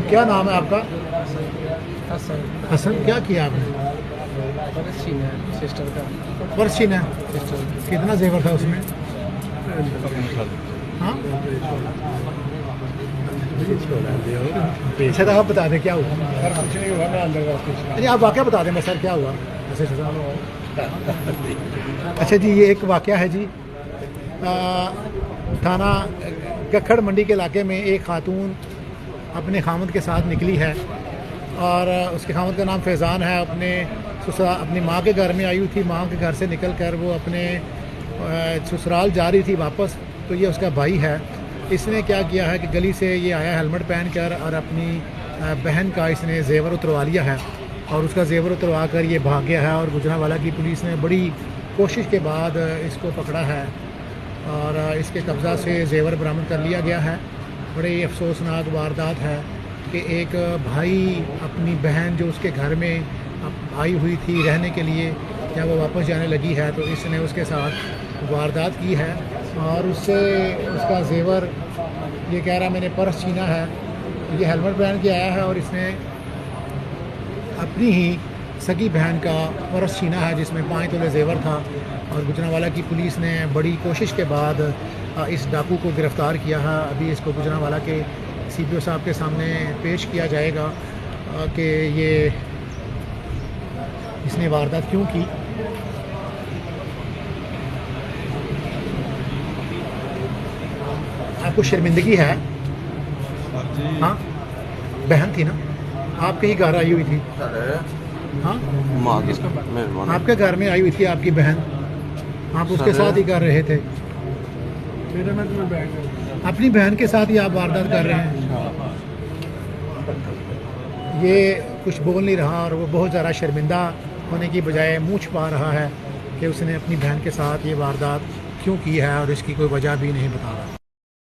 क्या नाम है आपका? हसन। हसन। क्या किया आपने? पर्स छीना है सिस्टर का। पर्स छीना? सिस्टर कितना जेवर था उसमें? हाँ अच्छा, तो आप बता दें क्या हुआ? सर कुछ नहीं हुआ, मैं अंदर वापस। अरे आप वाक़या बता दें मैं सर क्या हुआ? अच्छा जी, ये एक वाक़या है जी। थाना गखड़ मंडी के इलाके में एक खातून अपने खामद के साथ निकली है और उसके खामद का नाम फैज़ान है। अपनी माँ के घर में आई हुई थी। माँ के घर से निकल कर वो अपने ससुराल जा रही थी वापस। तो ये उसका भाई है। इसने क्या किया है कि गली से ये आया हेलमेट पहन कर और अपनी बहन का इसने जेवर उतरवा लिया है और उसका जेवर उतरवा कर ये भाग गया है। और गुजरांवाला की पुलिस ने बड़ी कोशिश के बाद इसको पकड़ा है और इसके कब्ज़ा से जेवर बरामद कर लिया गया है। बड़े अफसोसनाक वारदात है कि एक भाई अपनी बहन जो उसके घर में आई हुई थी रहने के लिए, जब वो वापस जाने लगी है तो इसने उसके साथ वारदात की है और उससे उसका जेवर ये कह रहा मैंने पर्स छीना है। ये हेलमेट पहन के आया है और इसने अपनी ही सगी बहन का पर्स छीना है जिसमें 5 तोले जेवर था। और गुजरांवाला की पुलिस ने बड़ी कोशिश के बाद इस डाकू को गिरफ़्तार किया है। अभी इसको गुजरांवाला के CPO साहब के सामने पेश किया जाएगा कि ये इसने वारदात क्यों की। आपको शर्मिंदगी है? हाँ, बहन थी ना, आपके ही घर आई हुई थी। हाँ, आपके घर में आई हुई थी आपकी बहन, आप उसके साथ ही कर रहे थे। अपनी बहन के साथ ही आप वारदात कर रहे हैं। ये कुछ बोल नहीं रहा और वो बहुत ज़्यादा शर्मिंदा होने की बजाय मुँह छुपा रहा है कि उसने अपनी बहन के साथ ये वारदात क्यों की है और इसकी कोई वजह भी नहीं बता रहा।